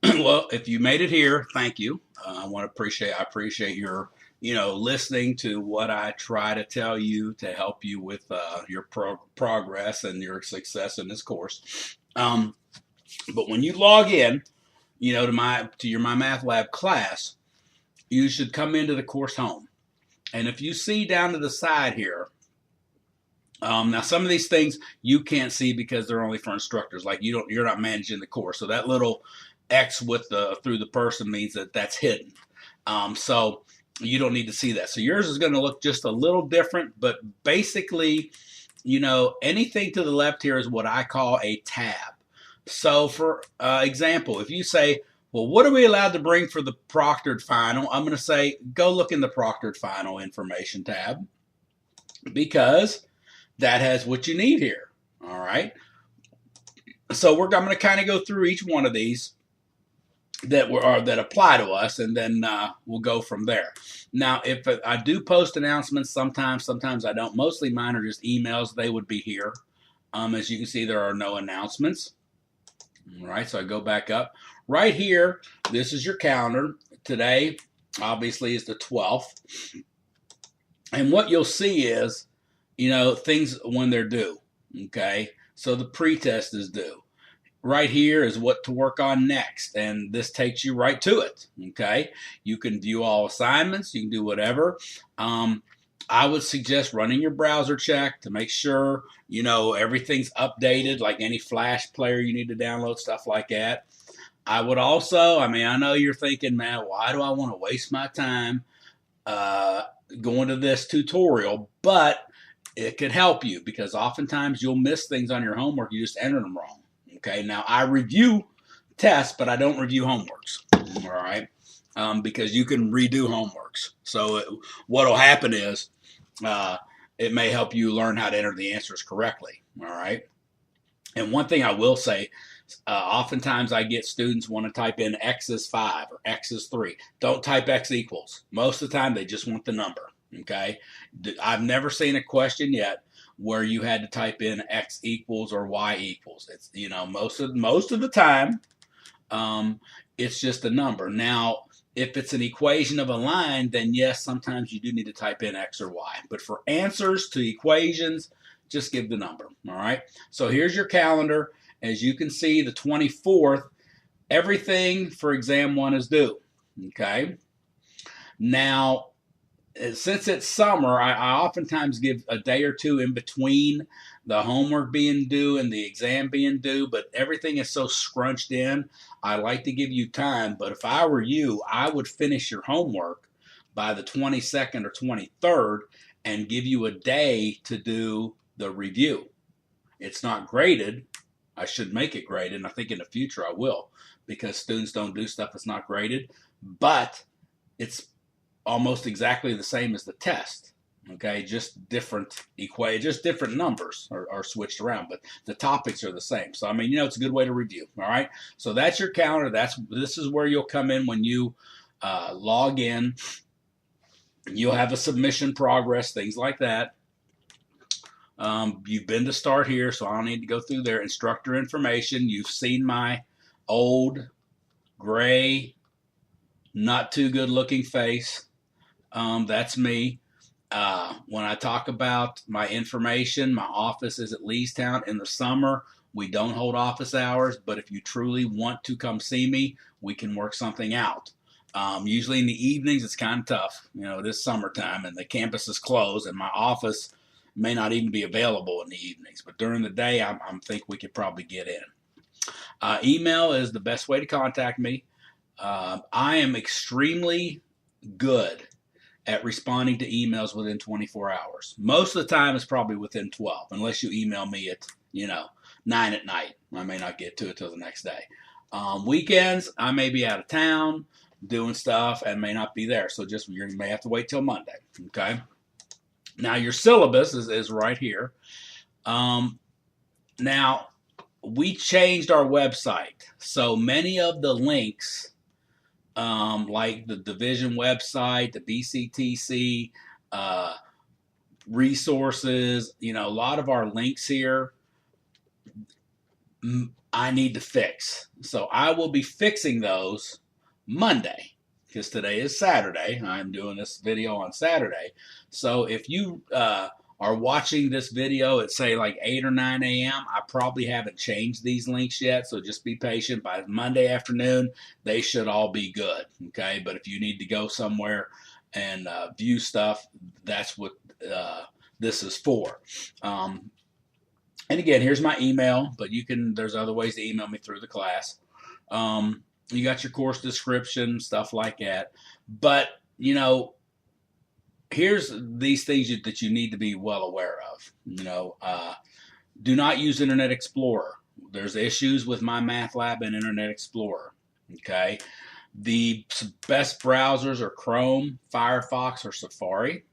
Well, if you made it here, thank you. I appreciate your, listening to what I try to tell you to help you with your progress and your success in this course. But when you log in, to your My Math Lab class, you should come into the course home. And if you see down to the side here, now some of these things you can't see because they're only for instructors. Like you're not managing the course, so that little X with the through the person means that that's hidden. So you don't need to see that. So yours is going to look just a little different, but basically, anything to the left here is what I call a tab. So for example, if you say, well, what are we allowed to bring for the proctored final? I'm going to say, go look in the proctored final information tab because that has what you need here. All right. So I'm going to kind of go through each one of these that apply to us, and then we'll go from there. Now, if I do post announcements, sometimes I don't. Mostly mine are just emails. They would be here. As you can see, there are no announcements. All right, so I go back up. Right here, this is your calendar. Today, obviously, is the 12th. And what you'll see is, things when they're due. Okay, so the pretest is due. Right here is what to work on next, and this takes you right to it. Okay, you can view all assignments, you can do whatever. I would suggest running your browser check to make sure everything's updated, like any Flash player you need to download, stuff like that. I would also, I know you're thinking, man, why do I want to waste my time going to this tutorial? But it could help you because oftentimes you'll miss things on your homework. You just enter them wrong. Okay, now I review tests, but I don't review homeworks. All right, because you can redo homeworks. So what will happen is it may help you learn how to enter the answers correctly. All right, and one thing I will say, oftentimes I get students want to type in X is 5 or X is 3. Don't type X equals. Most of the time they just want the number. Okay, I've never seen a question yet where you had to type in X equals or Y equals. It's most of the time it's just a number. Now, if it's an equation of a line, then yes, sometimes you do need to type in X or Y. But for answers to equations, just give the number. All right. So here's your calendar. As you can see, the 24th, everything for exam 1 is due. Okay. Now, since it's summer, I oftentimes give a day or two in between the homework being due and the exam being due, but everything is so scrunched in. I like to give you time, but if I were you, I would finish your homework by the 22nd or 23rd and give you a day to do the review. It's not graded. I should make it graded, and I think in the future I will, because students don't do stuff that's not graded, but it's almost exactly the same as the test. Okay, just different numbers are switched around, but the topics are the same. So it's a good way to review. All right, so that's your calendar. This is where you'll come in when you log in. You'll have a submission progress, things like that. You've been to start here, so I don't need to go through their instructor information. You've seen my old gray, not too good looking face. That's me. When I talk about my information, my office is at Leestown. In the summer, we don't hold office hours, but if you truly want to come see me, we can work something out. Usually in the evenings, it's kind of tough. It is summertime and the campus is closed, and my office may not even be available in the evenings. But during the day, I think we could probably get in. Email is the best way to contact me. I am extremely good at responding to emails within 24 hours. Most of the time, it's probably within 12, unless you email me at 9 at night. I may not get to it till the next day. Weekends, I may be out of town doing stuff and may not be there. So you may have to wait till Monday. Okay. Now your syllabus is right here. Now we changed our website, so many of the links, like the division website, the BCTC, resources, a lot of our links here, I need to fix. So I will be fixing those Monday because today is Saturday. I'm doing this video on Saturday. So if you are watching this video at say like 8 or 9 a.m., I probably haven't changed these links yet. So just be patient. By Monday afternoon, they should all be good. Okay. But if you need to go somewhere and view stuff, that's what this is for. And again, here's my email, but there's other ways to email me through the class. You got your course description, stuff like that. But, here's these things that you need to be well aware of. Do not use Internet Explorer. There's issues with my Math Lab and Internet Explorer. Okay. The best browsers are Chrome, Firefox, or Safari.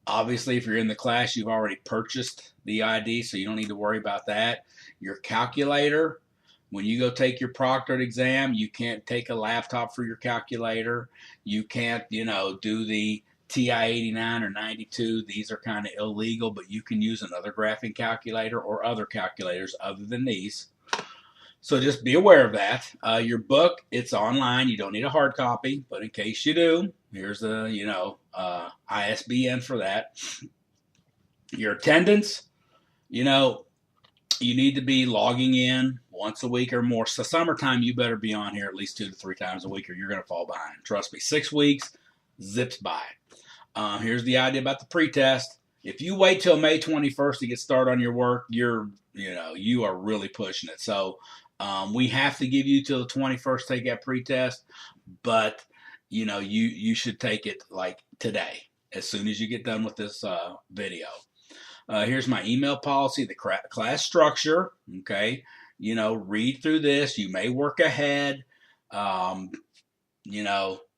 Obviously, if you're in the class, you've already purchased the ID, so you don't need to worry about that. Your calculator, when you go take your proctored exam, you can't take a laptop for your calculator. You can't, do the TI-89 or 92. These are kind of illegal, but you can use another graphing calculator or other calculators other than these. So just be aware of that. Your book, it's online. You don't need a hard copy, but in case you do, here's the, ISBN for that. Your attendance, you need to be logging in once a week or more. So summertime, you better be on here at least 2 to 3 times a week or you're going to fall behind. Trust me, 6 weeks, zips by. Here's the idea about the pretest. If you wait till May 21st to get started on your work, you are really pushing it. So we have to give you till the 21st to take that pretest, but you should take it like today, as soon as you get done with this video. Here's my email policy, the class structure. Okay, read through this. You may work ahead.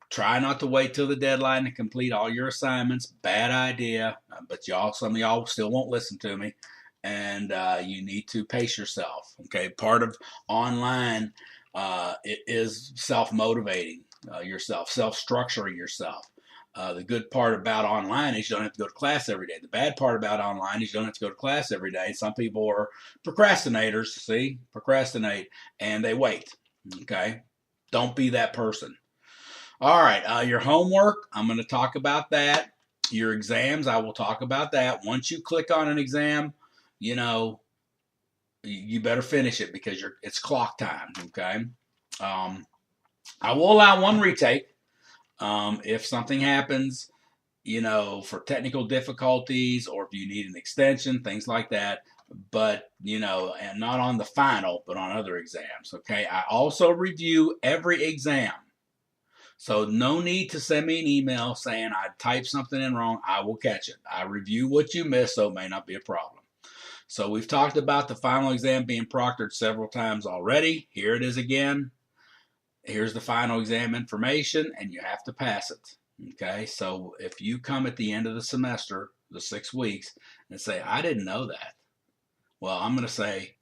Try not to wait till the deadline to complete all your assignments. Bad idea, but some of y'all still won't listen to me. And you need to pace yourself. Okay, part of online it is self-motivating yourself, self-structuring yourself. The good part about online is you don't have to go to class every day. The bad part about online is you don't have to go to class every day. Some people are procrastinators, procrastinate, and they wait. Okay, don't be that person. All right, your homework, I'm going to talk about that. Your exams, I will talk about that. Once you click on an exam, you better finish it because it's clock time, okay? I will allow one retake if something happens, for technical difficulties or if you need an extension, things like that. But, and not on the final, but on other exams, okay? I also review every exam. So no need to send me an email saying I typed something in wrong. I will catch it. I review what you missed, so it may not be a problem. So we've talked about the final exam being proctored several times already. Here it is again. Here's the final exam information, and you have to pass it. Okay, so if you come at the end of the semester, the 6 weeks, and say, I didn't know that, well, I'm going to say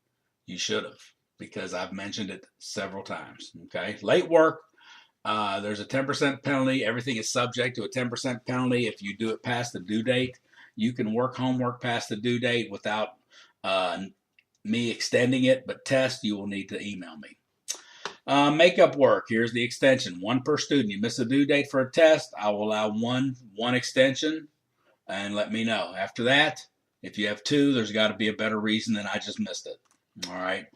you should have because I've mentioned it several times. Okay, late work. There's a 10% penalty. Everything is subject to a 10% penalty. If you do it past the due date, you can work homework past the due date without me extending it, but test, you will need to email me. Makeup work, here's the extension, 1 per student. You miss a due date for a test, I will allow one extension and let me know. After that, if you have 2, there's got to be a better reason than I just missed it. All right.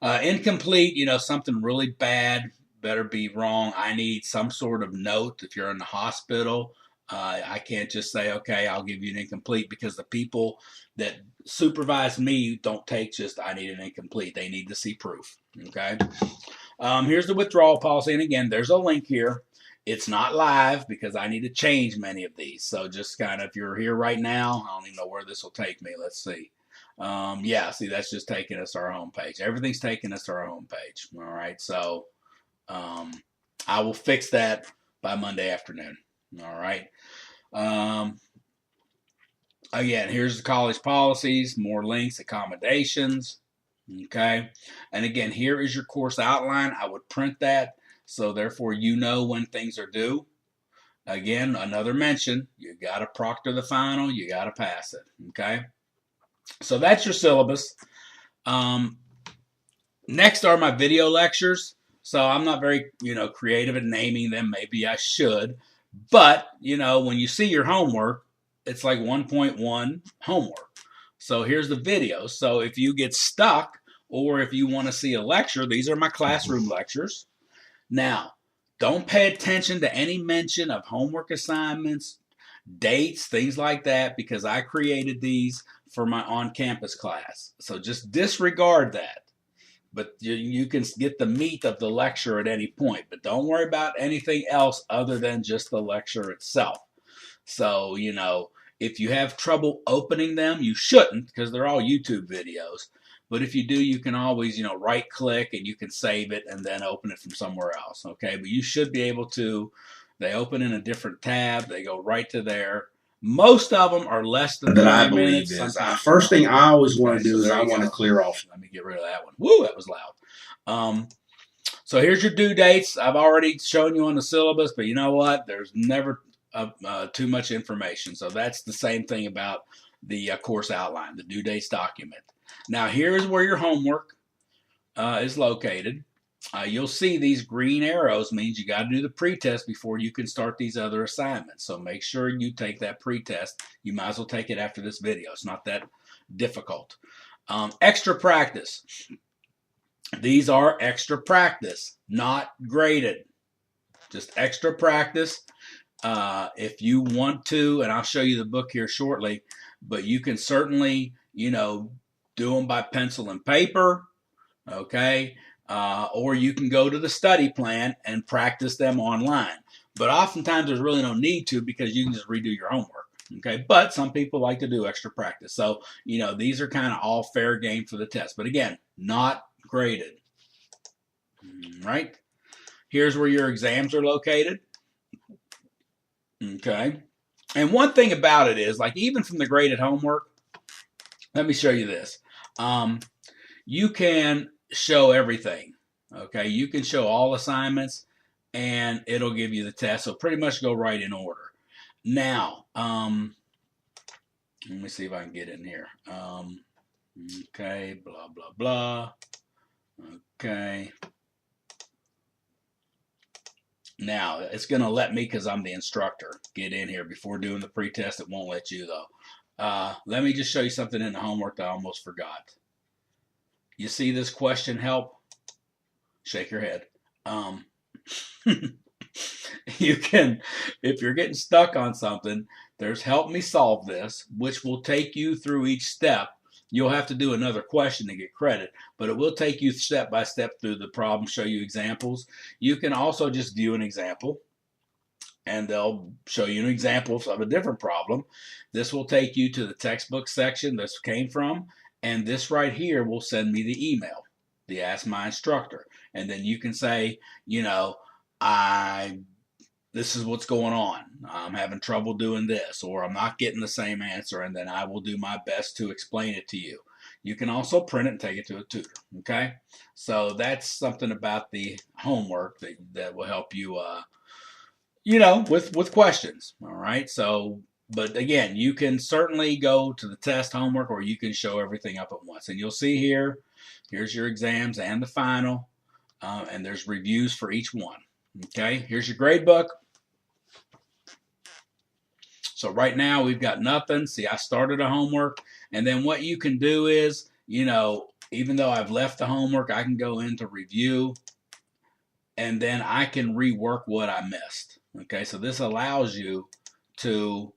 Incomplete, something really bad, better be wrong. I need some sort of note. If you're in the hospital, I can't just say, okay, I'll give you an incomplete, because the people that supervise me don't take just, I need an incomplete. They need to see proof. Okay. Here's the withdrawal policy. And again, there's a link here. It's not live because I need to change many of these. So just kind of, if you're here right now, I don't even know where this will take me. Let's see. Yeah, see, that's just taking us to our homepage. Everything's taking us to our homepage. All right. So, I will fix that by Monday afternoon. All right. Again, here's the college policies, more links, accommodations. Okay. And again, here is your course outline. I would print that, so therefore when things are due. Again, another mention, you got to proctor the final, you got to pass it. Okay. So that's your syllabus. Next are my video lectures. So I'm not very, creative in naming them. Maybe I should. But, when you see your homework, it's like 1.1 homework. So here's the video. So if you get stuck or if you want to see a lecture, these are my classroom lectures. Now, don't pay attention to any mention of homework assignments, dates, things like that, because I created these for my on-campus class. So just disregard that. But you can get the meat of the lecture at any point. But don't worry about anything else other than just the lecture itself. So, if you have trouble opening them, you shouldn't, because they're all YouTube videos. But if you do, you can always, right click and you can save it and then open it from somewhere else. Okay. But you should be able to, they open in a different tab. They go right to there. Most of them are less than 30 minutes. First thing I always want to do is I want to clear off. Let me get rid of that one. Woo, that was loud. So here's your due dates. I've already shown you on the syllabus, but you know what? There's never too much information. So that's the same thing about the course outline, the due dates document. Now here's where your homework is located. You'll see these green arrows means you got to do the pretest before you can start these other assignments. So make sure you take that pretest. You might as well take it after this video. It's not that difficult. Extra practice. These are extra practice, not graded. Just extra practice. If you want to, and I'll show you the book here shortly, but you can certainly, do them by pencil and paper, okay? Or you can go to the study plan and practice them online. But oftentimes there's really no need to, because you can just redo your homework, okay? But some people like to do extra practice. So, these are kind of all fair game for the test. But again, not graded, right? Here's where your exams are located. Okay. And one thing about it is, like, even from the graded homework, let me show you this. You can show everything. Okay. You can show all assignments and it'll give you the test. So pretty much go right in order. Now, let me see if I can get in here. Okay. Blah, blah, blah. Okay. Now, it's going to let me, because I'm the instructor, get in here before doing the pretest. It won't let you, though. Let me just show you something in the homework that I almost forgot. You see this question, help? Shake your head. You can, if you're getting stuck on something, there's help me solve this, which will take you through each step. You'll have to do another question to get credit, but it will take you step by step through the problem, show you examples. You can also just view an example, and they'll show you an example of a different problem. This will take you to the textbook section this came from, and this right here will send me the email, the Ask My Instructor. And then you can say, this is what's going on. I'm having trouble doing this, or I'm not getting the same answer, and then I will do my best to explain it to you. You can also print it and take it to a tutor, okay? So that's something about the homework that will help you, with questions, all right? So, but again, you can certainly go to the test homework, or you can show everything up at once. And you'll see here's your exams and the final, and there's reviews for each one, okay? Here's your grade book. So right now we've got nothing. See, I started a homework, and then what you can do is, even though I've left the homework, I can go into review, and then I can rework what I missed. Okay, so this allows you to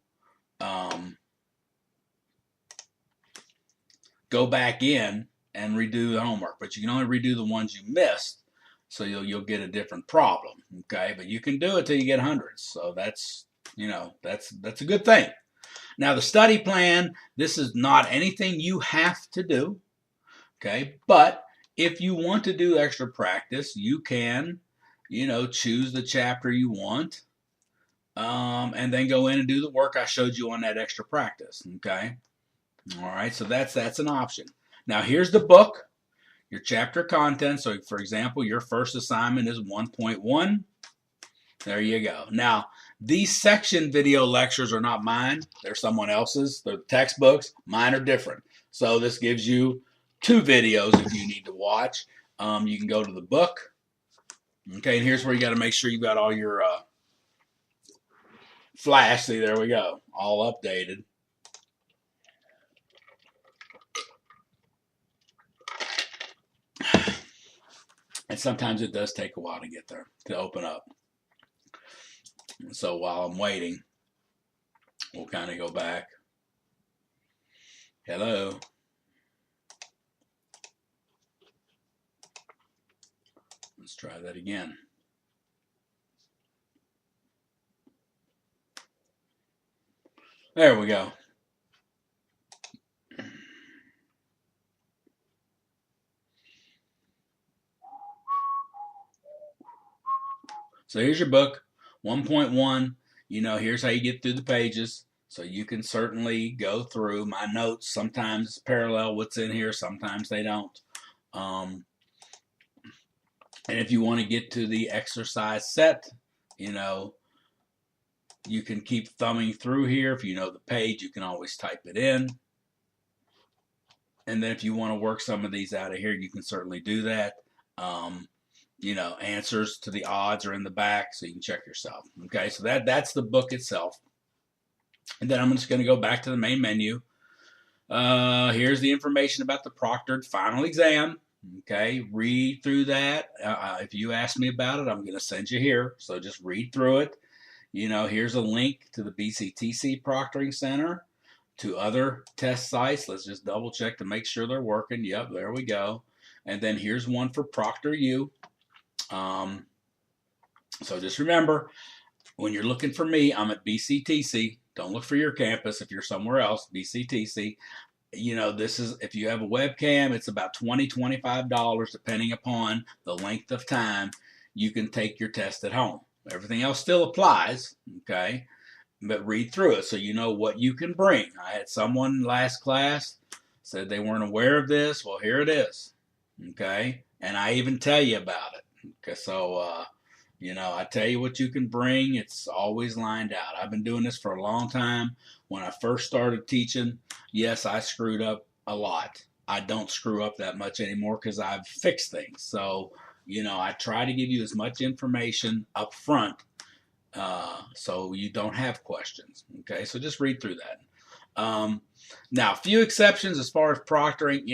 go back in and redo the homework, but you can only redo the ones you missed, so you'll get a different problem. Okay, but you can do it till you get hundreds. So that's a good thing. Now the study plan, this is not anything you have to do, okay? But if you want to do extra practice, you can, choose the chapter you want, and then go in and do the work I showed you on that extra practice, okay? All right, so that's an option. Now here's the book, your chapter content. So for example, your first assignment is 1.1. There you go. Now, these section video lectures are not mine. They're someone else's. They're textbooks. Mine are different. So this gives you 2 videos if you need to watch. You can go to the book. Okay, and here's where you got to make sure you've got all your flash. See, there we go, all updated. And sometimes it does take a while to get there, to open up. So while I'm waiting, we'll kind of go back. Hello. Let's try that again. There we go. So here's your book, 1.1. Here's how you get through the pages. So you can certainly go through my notes. Sometimes parallel what's in here, sometimes they don't. And if you want to get to the exercise set, you can keep thumbing through here. If you know the page, you can always type it in. And then if you want to work some of these out of here, you can certainly do that. Answers to the odds are in the back, so you can check yourself. Okay, so that's the book itself. And then I'm just going to go back to the main menu. Here's the information about the proctored final exam. Okay, read through that. If you ask me about it, I'm going to send you here. So just read through it. Here's a link to the BCTC Proctoring Center, to other test sites. Let's just double check to make sure they're working. Yep, there we go. And then here's one for ProctorU. So just remember, when you're looking for me, I'm at BCTC. Don't look for your campus if you're somewhere else. BCTC. This is, if you have a webcam, it's about $20, $25, depending upon the length of time you can take your test at home. Everything else still applies, okay? But read through it so you know what you can bring. I had someone last class said they weren't aware of this. Well, here it is, okay? And I even tell you about it. Okay, so, I tell you what you can bring. It's always lined out. I've been doing this for a long time. When I first started teaching, yes, I screwed up a lot. I don't screw up that much anymore because I've fixed things. So, I try to give you as much information up front so you don't have questions. Okay, so just read through that. Now, a few exceptions as far as proctoring.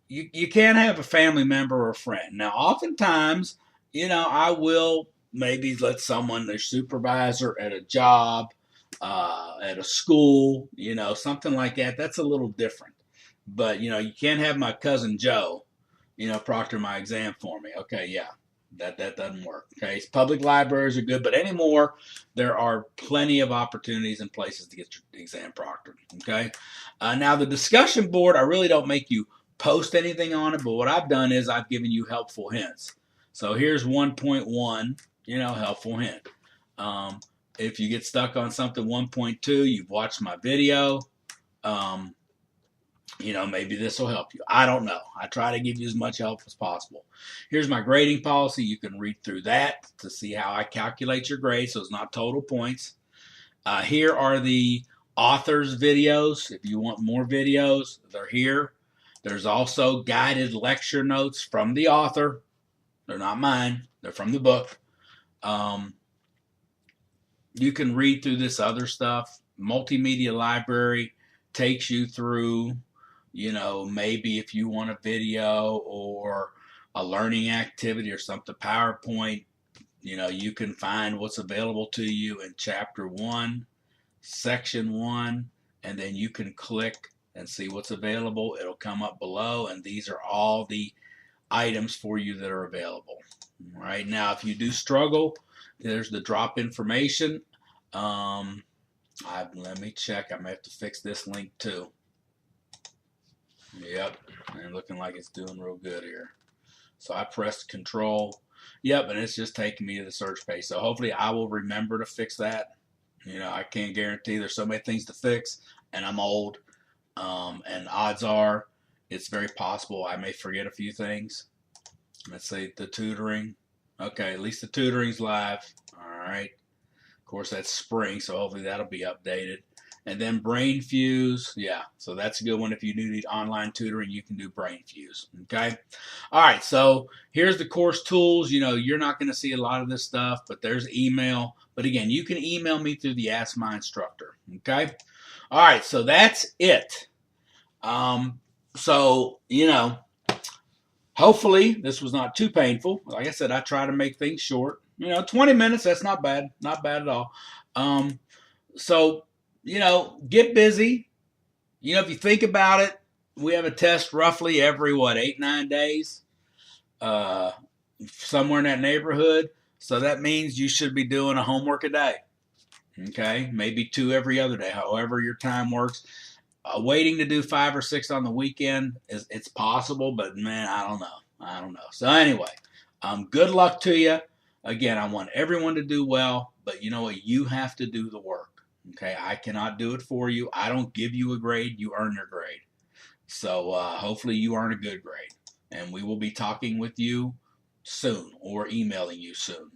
You can't have a family member or a friend. Now, oftentimes, I will maybe let someone, their supervisor at a job, at a school, something like that. That's a little different. But, you can't have my cousin Joe, proctor my exam for me. Okay, yeah, that doesn't work. Okay, public libraries are good, but anymore, there are plenty of opportunities and places to get your exam proctored. Okay, now the discussion board, I really don't make you post anything on it, but what I've done is I've given you helpful hints. So here's 1.1, helpful hint. If you get stuck on something 1.2, you've watched my video, maybe this will help you. I don't know. I try to give you as much help as possible. Here's my grading policy. You can read through that to see how I calculate your grade, so it's not total points. Here are the author's videos. If you want more videos, they're here. There's also guided lecture notes from the author. They're not mine. They're from the book. You can read through this other stuff. Multimedia library takes you through, maybe if you want a video or a learning activity or something, PowerPoint, you can find what's available to you in Chapter 1, Section 1, and then you can click and see what's available. It'll come up below, and these are all the items for you that are available. Right now, if you do struggle, there's the drop information. Let me check. I may have to fix this link too. Yep, and looking like it's doing real good here. So I pressed Control. Yep, and it's just taking me to the search page. So hopefully I will remember to fix that. I can't guarantee. There's so many things to fix, and I'm old. And odds are it's very possible I may forget a few things. Let's say the tutoring. Okay, at least the tutoring's live. All right. Of course, that's spring, so hopefully that'll be updated. And then Brain Fuse, yeah, so that's a good one. If you do need online tutoring, you can do Brain Fuse. Okay, all right. So here's the course tools. You're not going to see a lot of this stuff, but there's email. But again, you can email me through the Ask My Instructor. Okay, all right. So that's it. So hopefully this was not too painful. Like I said, I try to make things short. 20 minutes. That's not bad. Not bad at all. So get busy. If you think about it, we have a test roughly every 8-9 days, somewhere in that neighborhood. So that means you should be doing a homework a day. Okay, maybe 2 every other day, however your time works. Waiting to do 5 or 6 on the weekend it's possible, but man, I don't know. So anyway, good luck to you. Again, I want everyone to do well, but you know what? You have to do the work. Okay, I cannot do it for you. I don't give you a grade. You earn your grade. So hopefully you earn a good grade. And we will be talking with you soon or emailing you soon.